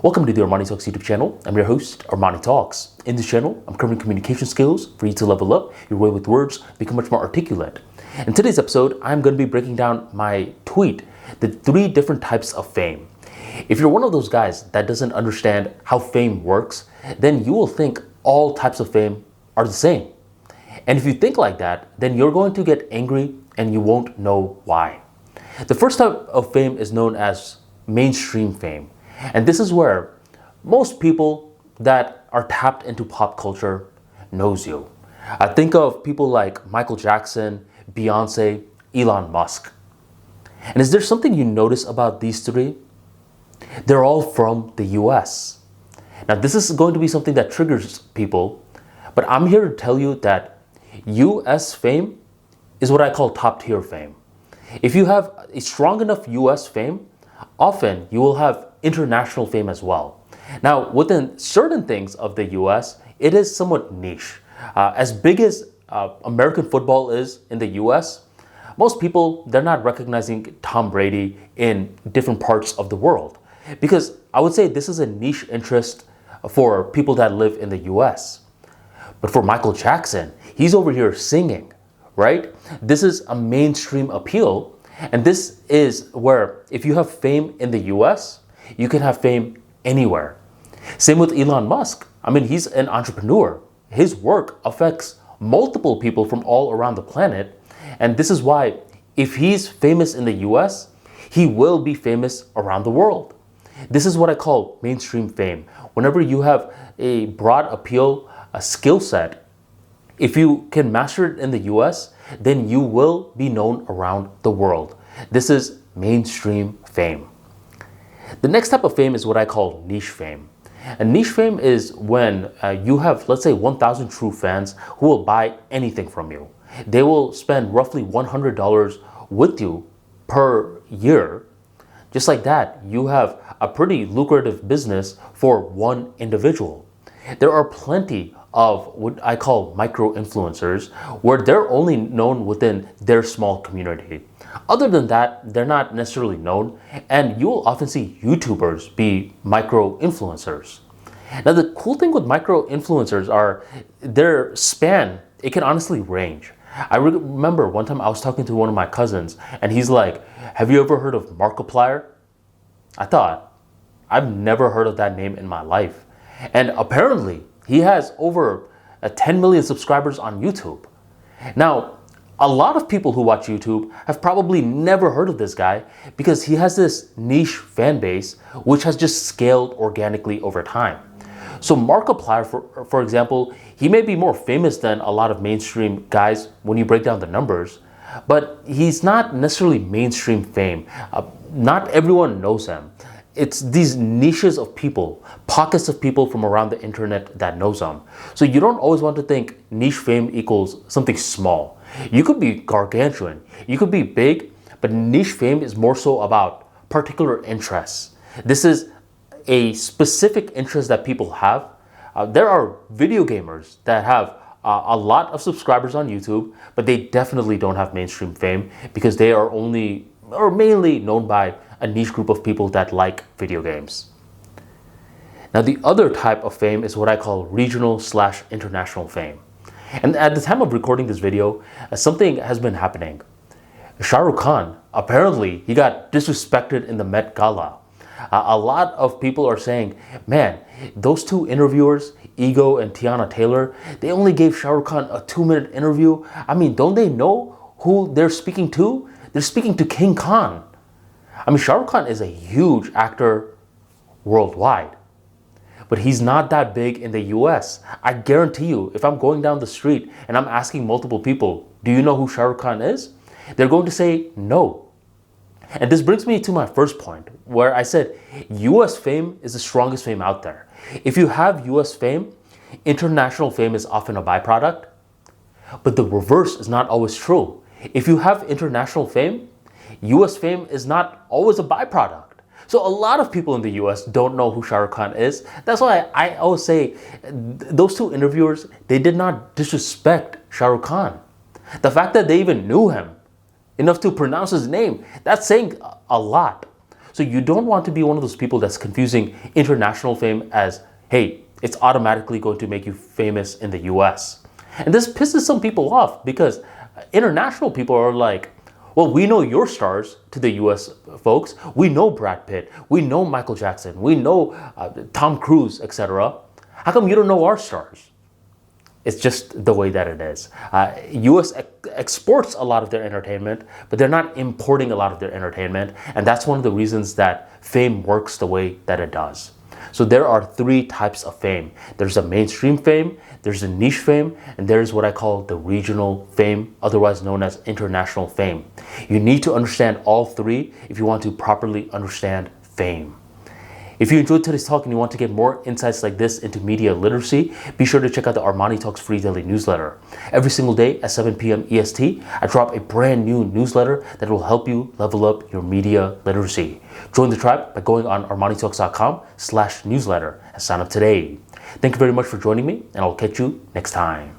Welcome to the ArmaniTalks YouTube channel. I'm your host, ArmaniTalks. In this channel, I'm covering communication skills for you to level up your way with words, become much more articulate. In today's episode, I'm going to be breaking down my tweet, the 3 different types of fame. If you're one of those guys that doesn't understand how fame works, then you will think all types of fame are the same. And if you think like that, then you're going to get angry and you won't know why. The first type of fame is known as mainstream fame. And this is where most people that are tapped into pop culture knows you. Think of people like Michael Jackson, Beyonce, Elon Musk. And is there something you notice about these 3? They're all from the US. Now this is going to be something that triggers people, but I'm here to tell you that US fame is what I call top tier fame. If you have a strong enough US fame, often you will have international fame as well. Now, within certain things of the US, it is somewhat niche. As big as American football is in the US, most people, they're not recognizing Tom Brady in different parts of the world. Because I would say this is a niche interest for people that live in the US. But for Michael Jackson, he's over here singing, right? This is a mainstream appeal. And this is where if you have fame in the US, you can have fame anywhere. Same with Elon Musk. I mean, he's an entrepreneur. His work affects multiple people from all around the planet. And this is why if he's famous in the US, he will be famous around the world. This is what I call mainstream fame. Whenever you have a broad appeal, a skill set, if you can master it in the US, then you will be known around the world. This is mainstream fame. The next type of fame is what I call niche fame. And niche fame is when you have, let's say, 1,000 true fans who will buy anything from you. They will spend roughly $100 with you per year. Just like that, you have a pretty lucrative business for one individual. There are plenty of what I call micro-influencers where they're only known within their small community. Other than that, they're not necessarily known, and you will often see YouTubers be micro-influencers. Now, the cool thing with micro-influencers are their span, it can honestly range. I remember one time I was talking to one of my cousins, and he's like, "Have you ever heard of Markiplier?" I thought, I've never heard of that name in my life. And apparently, he has over 10 million subscribers on YouTube. Now, a lot of people who watch YouTube have probably never heard of this guy because he has this niche fan base which has just scaled organically over time. So Markiplier, for example, he may be more famous than a lot of mainstream guys when you break down the numbers, but he's not necessarily mainstream fame. Not everyone knows him. It's these niches of people, pockets of people from around the internet that knows them. So you don't always want to think niche fame equals something small. You could be gargantuan, you could be big, but niche fame is more so about particular interests. This is a specific interest that people have. There are video gamers that have a lot of subscribers on YouTube, but they definitely don't have mainstream fame because they are only or mainly known by a niche group of people that like video games. Now, the other type of fame is what I call regional/international fame. And at the time of recording this video, something has been happening. Shah Rukh Khan, apparently, he got disrespected in the Met Gala. A lot of people are saying, man, those 2 interviewers, Ego and Tiana Taylor, they only gave Shah Rukh Khan a 2-minute interview. I mean, don't they know who they're speaking to? They're speaking to King Khan. I mean, Shah Rukh Khan is a huge actor worldwide, but he's not that big in the US. I guarantee you, if I'm going down the street and I'm asking multiple people, do you know who Shah Rukh Khan is? They're going to say no. And this brings me to my first point, where I said US fame is the strongest fame out there. If you have US fame, international fame is often a byproduct, but the reverse is not always true. If you have international fame, US fame is not always a byproduct. So a lot of people in the US don't know who Shah Rukh Khan is. That's why I always say those 2 interviewers, they did not disrespect Shah Rukh Khan. The fact that they even knew him enough to pronounce his name, that's saying a lot. So So you don't want to be one of those people that's confusing international fame as, hey, it's automatically going to make you famous in the US. And this pisses some people off because international people are like, well, we know your stars to the US folks. We know Brad Pitt. We know Michael Jackson. We know Tom Cruise, etc. How come you don't know our stars? It's just the way that it is. US exports a lot of their entertainment, but they're not importing a lot of their entertainment. And that's one of the reasons that fame works the way that it does. So there are three types of fame. There's a mainstream fame, there's a niche fame, and there's what I call the regional fame, otherwise known as international fame. You need to understand all three if you want to properly understand fame. If you enjoyed today's talk and you want to get more insights like this into media literacy, be sure to check out the ArmaniTalks free daily newsletter. Every single day at 7 p.m. EST, I drop a brand new newsletter that will help you level up your media literacy. Join the tribe by going on ArmaniTalks.com/newsletter and sign up today. Thank you very much for joining me, and I'll catch you next time.